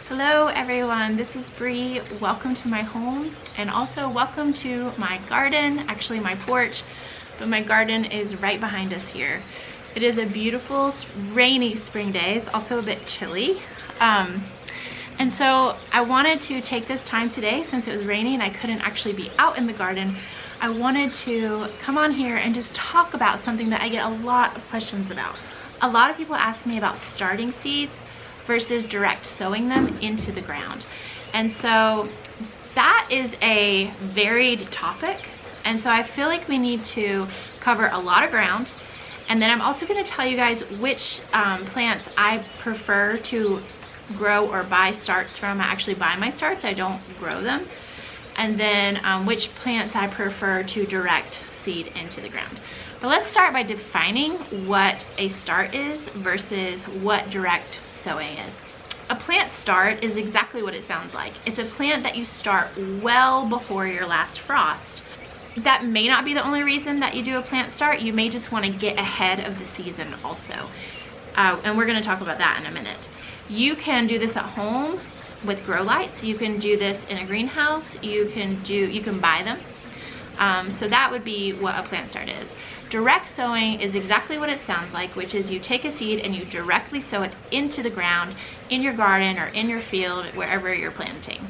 Hello everyone, this is Bree. Welcome to my home and also welcome to my garden, actually my porch, but my garden is right behind us here. It is a beautiful rainy spring day. It's also a bit chilly. And so I wanted to take this time today, since it was raining and I couldn't actually be out in the garden, I wanted to come on here and just talk about something that I get a lot of questions about. A lot of people ask me about starting seeds versus direct sowing them into the ground. And so that is a varied topic. And so I feel like we need to cover a lot of ground. And then I'm also going to tell you guys which plants I prefer to grow or buy starts from. I actually buy my starts, I don't grow them. And then which plants I prefer to direct seed into the ground. But let's start by defining what a start is versus what direct sowing is. A plant start is exactly what it sounds like. It's a plant that you start well before your last frost. That may not be the only reason that you do a plant start. You may just want to get ahead of the season also. And we're going to talk about that in a minute. You can do this at home with grow lights. You can do this in a greenhouse. You can buy them. So that would be what a plant start is. Direct sowing is exactly what it sounds like, which is you take a seed and you directly sow it into the ground in your garden or in your field, wherever you're planting.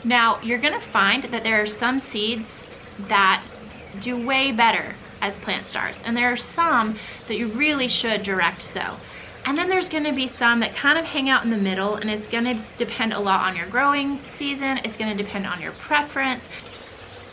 Now, you're going to find that there are some seeds that do way better as plant starts, and there are some that you really should direct sow. And then there's going to be some that kind of hang out in the middle, and it's going to depend a lot on your growing season. It's going to depend on your preference.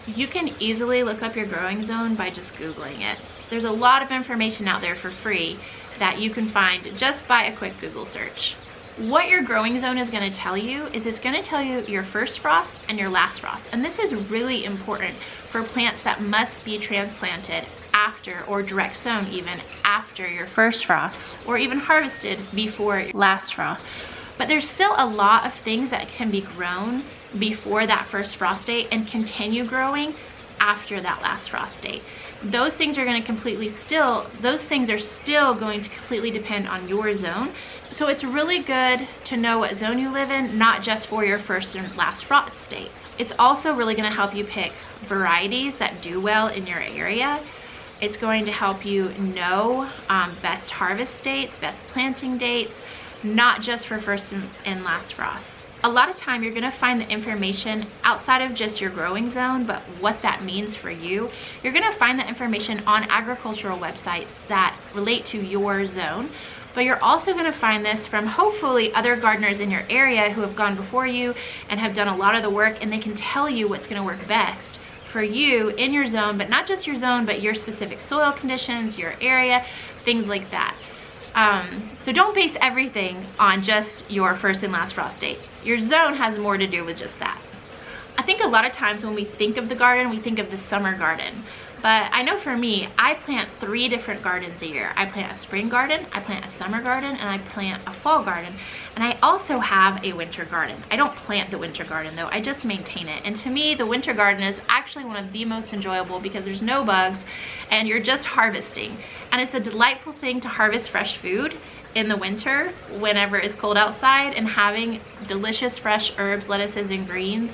You can easily look up your growing zone by just Googling it. There's a lot of information out there for free that you can find just by a quick Google search. What your growing zone is going to tell you is it's going to tell you your first frost and your last frost. And this is really important for plants that must be transplanted after, or direct sown even after your first frost, or even harvested before your last frost. But there's still a lot of things that can be grown before that first frost date and continue growing after that last frost date. Those things are going to those things are still going to completely depend on your zone. So it's really good to know what zone you live in, not just for your first and last frost date. It's also really going to help you pick varieties that do well in your area. It's going to help you know best harvest dates, best planting dates, not just for first and last frosts. A lot of time you're going to find the information outside of just your growing zone, but what that means for you. You're going to find the information on agricultural websites that relate to your zone, but you're also going to find this from hopefully other gardeners in your area who have gone before you and have done a lot of the work, and they can tell you what's going to work best for you in your zone, but not just your zone, but your specific soil conditions, your area, things like that. So don't base everything on just your first and last frost date. Your zone has more to do with just that. I think a lot of times when we think of the garden, we think of the summer garden. But I know for me, I plant 3 different gardens a year. I plant a spring garden, I plant a summer garden, and I plant a fall garden. And I also have a winter garden. I don't plant the winter garden though, I just maintain it. And to me, the winter garden is actually one of the most enjoyable because there's no bugs and you're just harvesting. And it's a delightful thing to harvest fresh food in the winter whenever it's cold outside, and having delicious fresh herbs, lettuces, and greens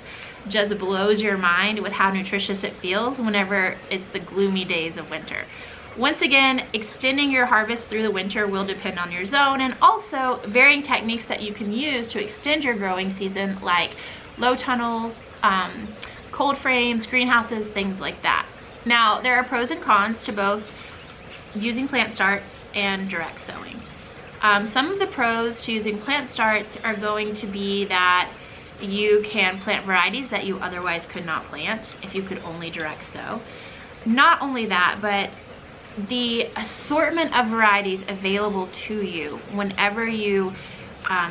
just blows your mind with how nutritious it feels whenever it's the gloomy days of winter. Once again, extending your harvest through the winter will depend on your zone, and also varying techniques that you can use to extend your growing season, like low tunnels, cold frames, greenhouses, things like that. Now, there are pros and cons to both using plant starts and direct sowing. Some of the pros to using plant starts are going to be that you can plant varieties that you otherwise could not plant if you could only direct sow. Not only that, but the assortment of varieties available to you whenever you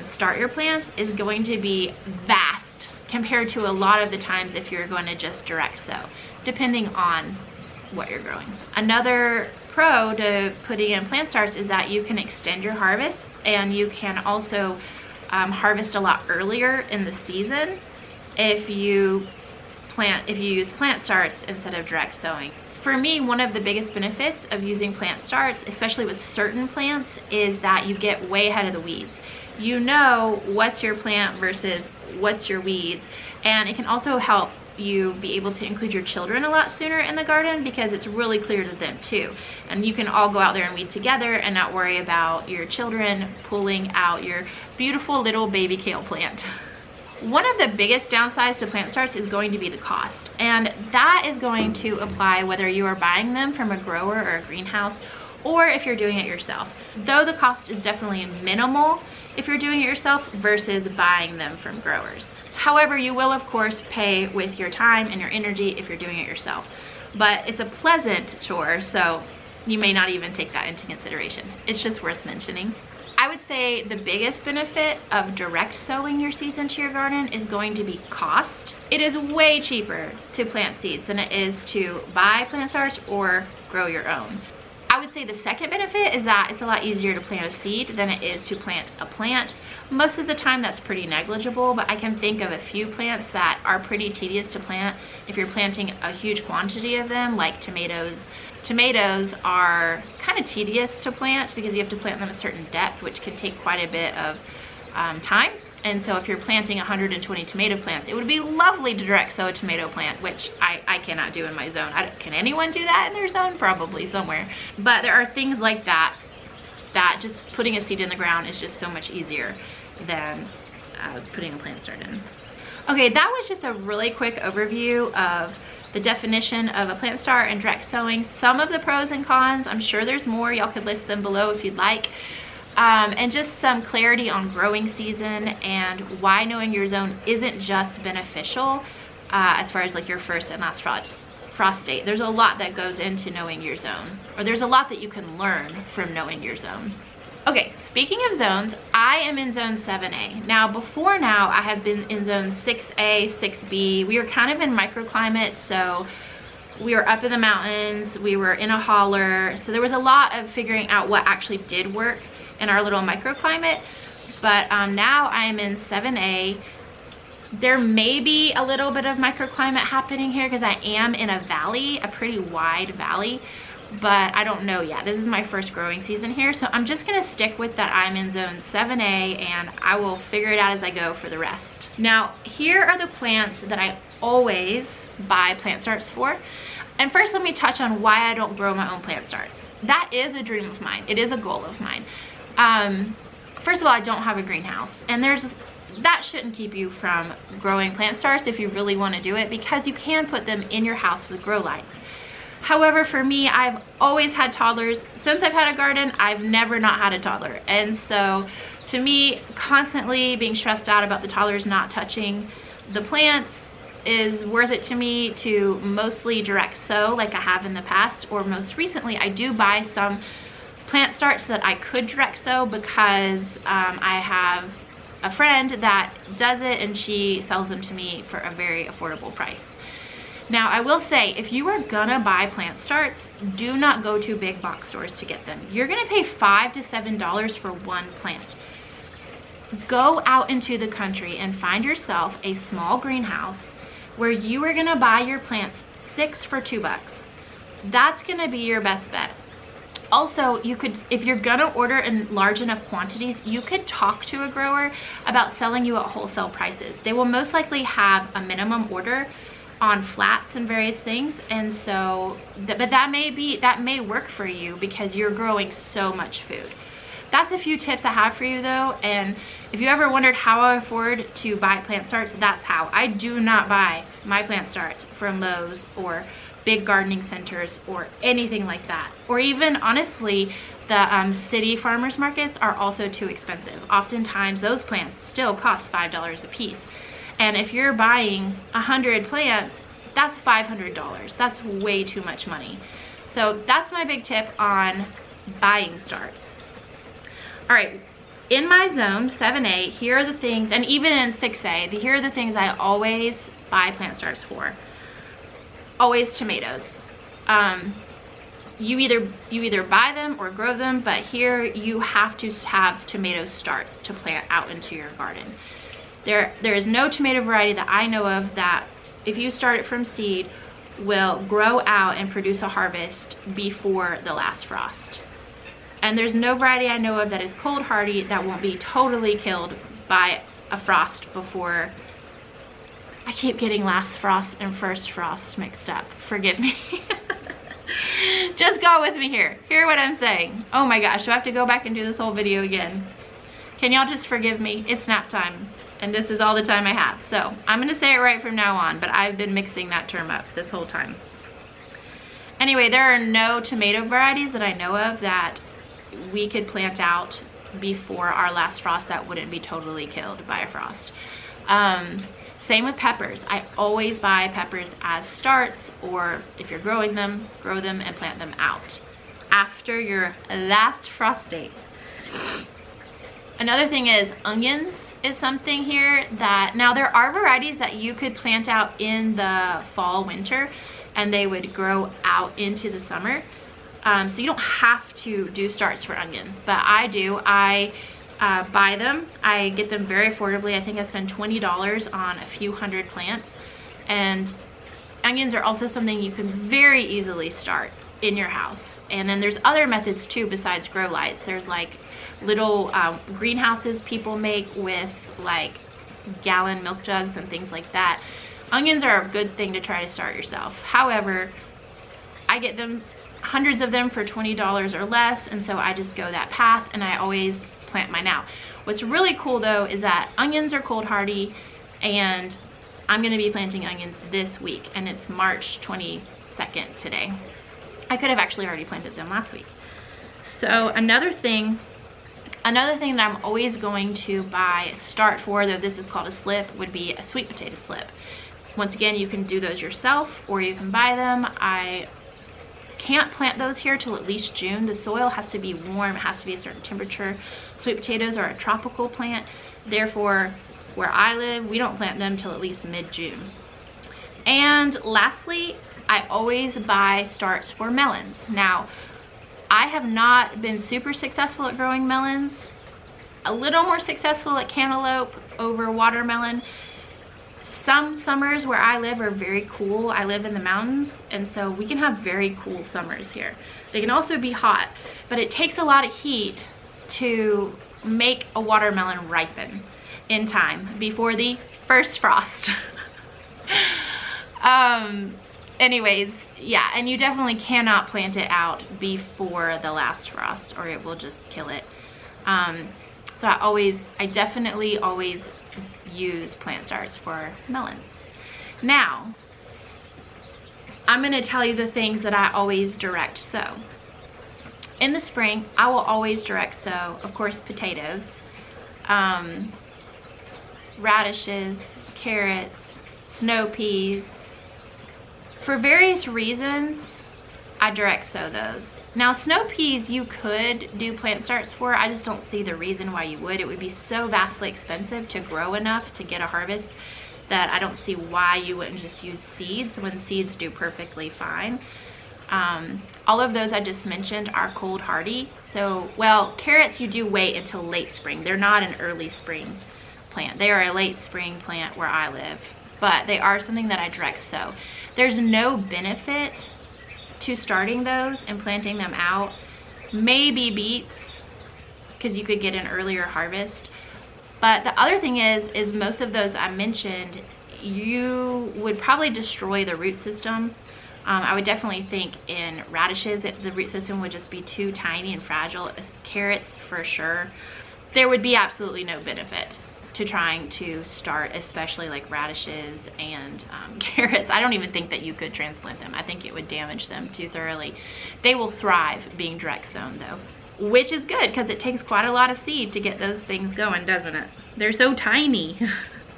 start your plants is going to be vast compared to a lot of the times if you're going to just direct sow, depending on what you're growing. Another pro to putting in plant starts is that you can extend your harvest, and you can also harvest a lot earlier in the season if you use plant starts instead of direct sowing. For me, one of the biggest benefits of using plant starts, especially with certain plants, is that you get way ahead of the weeds. you know what's your plant versus what's your weeds. And it can also help you be able to include your children a lot sooner in the garden, because it's really clear to them too. And you can all go out there and weed together and not worry about your children pulling out your beautiful little baby kale plant. One of the biggest downsides to plant starts is going to be the cost, and that is going to apply whether you are buying them from a grower or a greenhouse, or if you're doing it yourself. Though the cost is definitely minimal if you're doing it yourself versus buying them from growers. However, you will of course pay with your time and your energy if you're doing it yourself, but it's a pleasant chore, so you may not even take that into consideration. It's just worth mentioning. I would say the biggest benefit of direct sowing your seeds into your garden is going to be cost. It is way cheaper to plant seeds than it is to buy plant starts or grow your own. I would say the second benefit is that it's a lot easier to plant a seed than it is to plant a plant. Most of the time that's pretty negligible, but I can think of a few plants that are pretty tedious to plant if you're planting a huge quantity of them, like tomatoes. Tomatoes are kind of tedious to plant because you have to plant them a certain depth, which can take quite a bit of time. And so if you're planting 120 tomato plants, it would be lovely to direct sow a tomato plant, which I cannot do in my zone. Can anyone do that in their zone? Probably somewhere. But there are things like that, that just putting a seed in the ground is just so much easier than putting a plant start in. Okay, that was just a really quick overview of the definition of a plant start and direct sowing, some of the pros and cons. I'm sure there's more. Y'all could list them below if you'd like. And just some clarity on growing season and why knowing your zone isn't just beneficial as far as like your first and last frost date. There's a lot that goes into knowing your zone, or there's a lot that you can learn from knowing your zone. Okay, speaking of zones, I am in zone 7A. Now, before now, I have been in zone 6A, 6B. We were kind of in microclimates, so we were up in the mountains, we were in a holler, so there was a lot of figuring out what actually did work in our little microclimate. But now I am in 7A. There may be a little bit of microclimate happening here because I am in a valley, a pretty wide valley, but I don't know yet. This is my first growing season here, so I'm just gonna stick with that I'm in zone 7A, and I will figure it out as I go for the rest. Now, here are the plants that I always buy plant starts for. And first, let me touch on why I don't grow my own plant starts. That is a dream of mine. It is a goal of mine. First of all, I don't have a greenhouse, and that shouldn't keep you from growing plant starts if you really want to do it, because you can put them in your house with grow lights. However, for me, I've always had toddlers. Since I've had a garden, I've never not had a toddler. And so to me, constantly being stressed out about the toddlers not touching the plants is worth it to me to mostly direct sow like I have in the past, or most recently I do buy some plant starts that I could direct sow because I have a friend that does it and she sells them to me for a very affordable price. Now, I will say, if you are gonna buy plant starts, do not go to big box stores to get them. You're gonna pay $5 to $7 for one plant. Go out into the country and find yourself a small greenhouse where you are gonna buy your plants 6 for $2. That's gonna be your best bet. Also, you could, if you're gonna order in large enough quantities, you could talk to a grower about selling you at wholesale prices. They will most likely have a minimum order on flats and various things, and so but that may work for you because you're growing so much food. That's a few tips I have for you though, and if you ever wondered how I afford to buy plant starts, that's how. I do not buy my plant starts from Lowe's or big gardening centers or anything like that, or even honestly the city farmers markets are also too expensive. Oftentimes those plants still cost $5 a piece. And if you're buying 100 plants, that's $500. That's way too much money. So that's my big tip on buying starts. All right, in my zone, 7A, here are the things, and even in 6A, here are the things I always buy plant starts for. Always tomatoes. You either buy them or grow them, but here you have to have tomato starts to plant out into your garden. There is no tomato variety that I know of that, if you start it from seed, will grow out and produce a harvest before the last frost. And there's no variety I know of that is cold hardy that won't be totally killed by a frost before. I keep getting last frost and first frost mixed up. Forgive me. Just go with me here. Hear what I'm saying. Oh my gosh, do I have to go back and do this whole video again? Can y'all just forgive me? It's nap time, and this is all the time I have. So I'm gonna say it right from now on, but I've been mixing that term up this whole time. Anyway, there are no tomato varieties that I know of that we could plant out before our last frost that wouldn't be totally killed by a frost. Same with peppers. I always buy peppers as starts, or if you're growing them, grow them and plant them out after your last frost date. Another thing is onions is something here that, now there are varieties that you could plant out in the fall, winter, and they would grow out into the summer. So you don't have to do starts for onions, but I do. I buy them. I get them very affordably. I think I spend $20 on a few hundred plants. And onions are also something you can very easily start in your house. And then there's other methods too besides grow lights. There's like little greenhouses people make with like gallon milk jugs and things like that. Onions are a good thing to try to start yourself. However, I get them, hundreds of them for $20 or less, and so I just go that path and I always plant mine out. What's really cool though is that onions are cold hardy, and I'm going to be planting onions this week, and it's March 22nd today. I could have actually already planted them last week. So another thing that I'm always going to buy start for, though this is called a slip, would be a sweet potato slip. Once again, you can do those yourself or you can buy them. I can't plant those here till at least June. The soil has to be warm, it has to be a certain temperature. Sweet potatoes are a tropical plant, therefore where I live we don't plant them till at least mid-June. And lastly, I always buy starts for melons. Now I have not been super successful at growing melons, a little more successful at cantaloupe over watermelon. Some summers where I live are very cool. I live in the mountains, and so we can have very cool summers here. They can also be hot, but it takes a lot of heat to make a watermelon ripen in time before the first frost. Anyways, yeah, and you definitely cannot plant it out before the last frost or it will just kill it. So I definitely always use plant starts for melons. Now, I'm going to tell you the things that I always direct sow. In the spring, I will always direct sow, of course, potatoes, radishes, carrots, snow peas. For various reasons, I direct sow those. Now, snow peas you could do plant starts for. I just don't see the reason why you would. It would be so vastly expensive to grow enough to get a harvest that I don't see why you wouldn't just use seeds when seeds do perfectly fine. All of those I just mentioned are cold hardy. So, well, carrots you do wait until late spring. They're not an early spring plant. They are a late spring plant where I live, but they are something that I direct sow. There's no benefit to starting those and planting them out. Maybe beets, because you could get an earlier harvest. But the other thing is most of those I mentioned, you would probably destroy the root system. I would definitely think in radishes, if the root system would just be too tiny and fragile. Carrots, for sure. There would be absolutely no benefit to trying to start, especially like radishes and carrots. I don't even think that you could transplant them. I think it would damage them too thoroughly. They will thrive being direct sown though, which is good because it takes quite a lot of seed to get those things going, doesn't it? They're so tiny.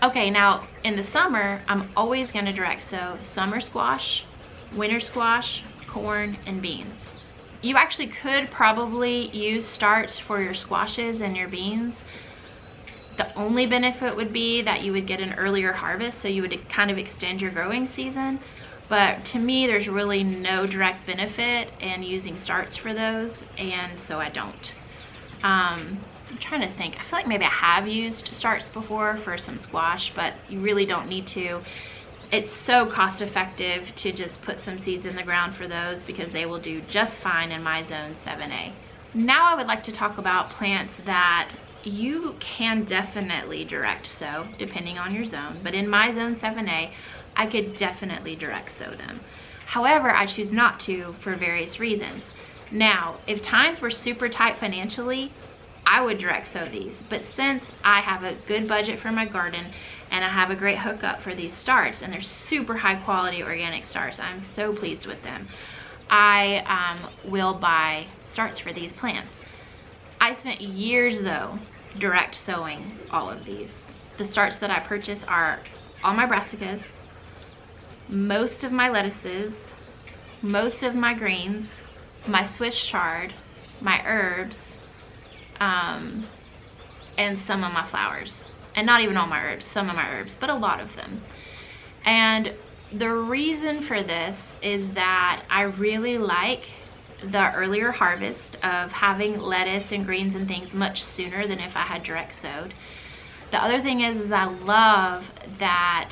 Okay, now in the summer, I'm always gonna direct sow summer squash, winter squash, corn, and beans. You actually could probably use starts for your squashes and your beans. The only benefit would be that you would get an earlier harvest, so you would kind of extend your growing season. But to me, there's really no direct benefit in using starts for those, and so I don't. I'm trying to think. I feel like maybe I have used starts before for some squash, but you really don't need to. It's so cost effective to just put some seeds in the ground for those because they will do just fine in my zone 7A. Now I would like to talk about plants that you can definitely direct sow depending on your zone, but in my zone 7A, I could definitely direct sow them. However, I choose not to for various reasons. Now, if times were super tight financially, I would direct sow these, but since I have a good budget for my garden and I have a great hookup for these starts, and they're super high quality organic starts, I'm so pleased with them, I will buy starts for these plants. I spent years though direct sowing all of these. The starts that I purchase are all my brassicas, most of my lettuces, most of my greens, my Swiss chard, my herbs, and some of my flowers. And not even all my herbs, some of my herbs, but a lot of them. And the reason for this is that I really like the earlier harvest of having lettuce and greens and things much sooner than if I had direct sowed. The other thing is I love that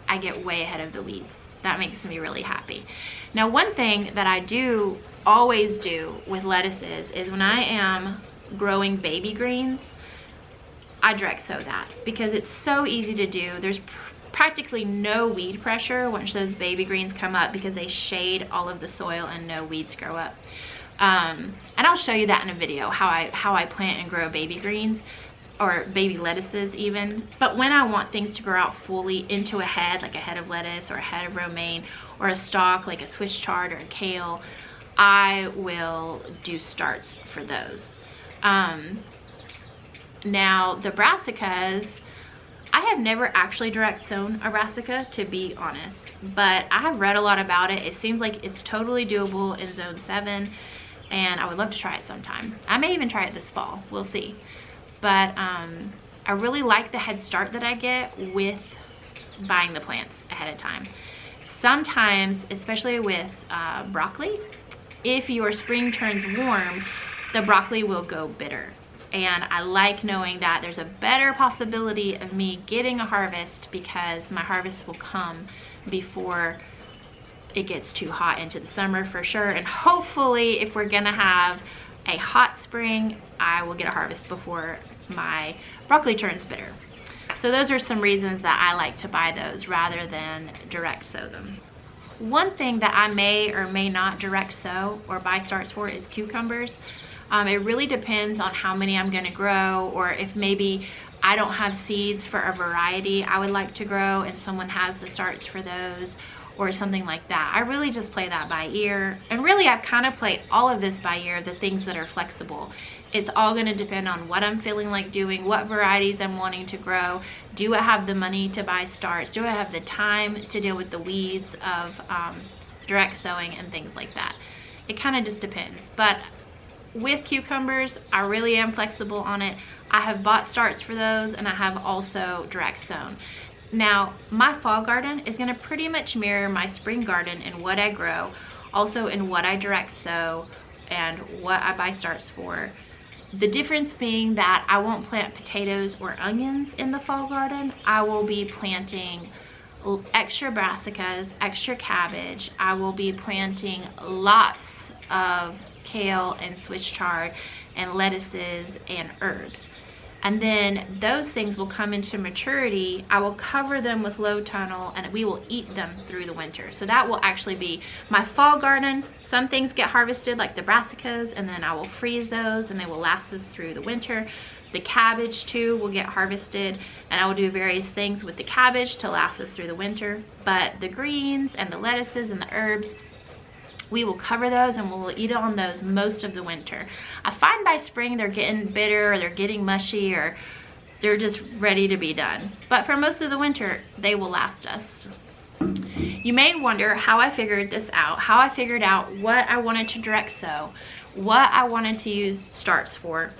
I get way ahead of the weeds. That makes me really happy. Now, one thing that I do always do with lettuces is when I am growing baby greens, I direct sow that because it's so easy to do. There's practically no weed pressure once those baby greens come up because they shade all of the soil and no weeds grow up. And I'll show you that in a video, how I plant and grow baby greens or baby lettuces even. But when I want things to grow out fully into a head, like a head of lettuce or a head of romaine, or a stalk like a Swiss chard or a kale, I will do starts for those. Now the brassicas, I have never actually direct sown a brassica, to be honest, but I have read a lot about it. It seems like it's totally doable in zone 7, and I would love to try it sometime. I may even try it this fall, we'll see. But I really like the head start that I get with buying the plants ahead of time. Sometimes, especially with broccoli, if your spring turns warm, the broccoli will go bitter. And I like knowing that there's a better possibility of me getting a harvest because my harvest will come before it gets too hot into the summer for sure. And hopefully, if we're gonna have a hot spring, I will get a harvest before my broccoli turns bitter. So those are some reasons that I like to buy those rather than direct sow them. One thing that I may or may not direct sow or buy starts for is cucumbers. It really depends on how many I'm gonna grow, or if maybe I don't have seeds for a variety I would like to grow and someone has the starts for those or something like that. I really just play that by ear. And really I kind of play all of this by ear, the things that are flexible. It's all gonna depend on what I'm feeling like doing, what varieties I'm wanting to grow. Do I have the money to buy starts? Do I have the time to deal with the weeds of direct sowing and things like that? It kind of just depends. But with cucumbers, I really am flexible on it. I have bought starts for those, and I have also direct sown. Now, my fall garden is gonna pretty much mirror my spring garden in what I grow, also in what I direct sow and what I buy starts for. The difference being that I won't plant potatoes or onions in the fall garden. I will be planting extra brassicas, extra cabbage. I will be planting lots of kale and Swiss chard and lettuces and herbs. And then those things will come into maturity. I will cover them with low tunnel and we will eat them through the winter. So that will actually be my fall garden. Some things get harvested like the brassicas, and then I will freeze those and they will last us through the winter. The cabbage too will get harvested, and I will do various things with the cabbage to last us through the winter. But the greens and the lettuces and the herbs, we will cover those and we'll eat on those most of the winter. I find by spring they're getting bitter or they're getting mushy or they're just ready to be done. But for most of the winter, they will last us. You may wonder how I figured this out, how I figured out what I wanted to direct sow, what I wanted to use starts for,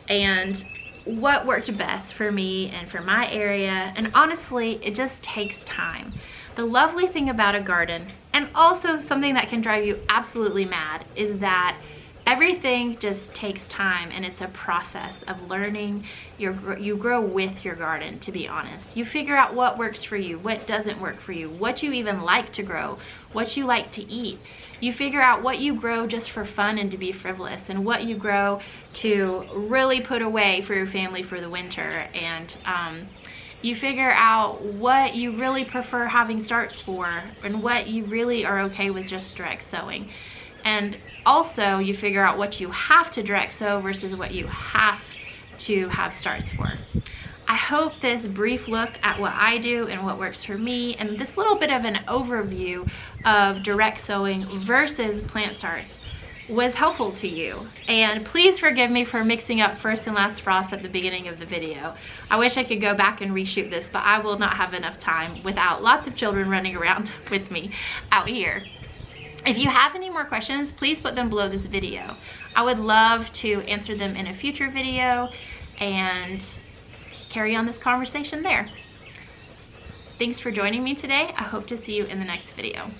and what worked best for me and for my area. And honestly, it just takes time. The lovely thing about a garden, and also something that can drive you absolutely mad, is that Everything just takes time, and it's a process of learning. You grow with your garden, to be honest. You figure out what works for you, what doesn't work for you, what you even like to grow, what you like to eat. You figure out what you grow just for fun and to be frivolous, and what you grow to really put away for your family for the winter. And you figure out what you really prefer having starts for, and what you really are okay with just direct sowing. And also you figure out what you have to direct sow versus what you have to have starts for. I hope this brief look at what I do and what works for me, and this little bit of an overview of direct sowing versus plant starts, was helpful to you. And please forgive me for mixing up first and last frost at the beginning of the video. I wish I could go back and reshoot this, but I will not have enough time without lots of children running around with me out here. If you have any more questions, please put them below this video. I would love to answer them in a future video and carry on this conversation there. Thanks for joining me today. I hope to see you in the next video.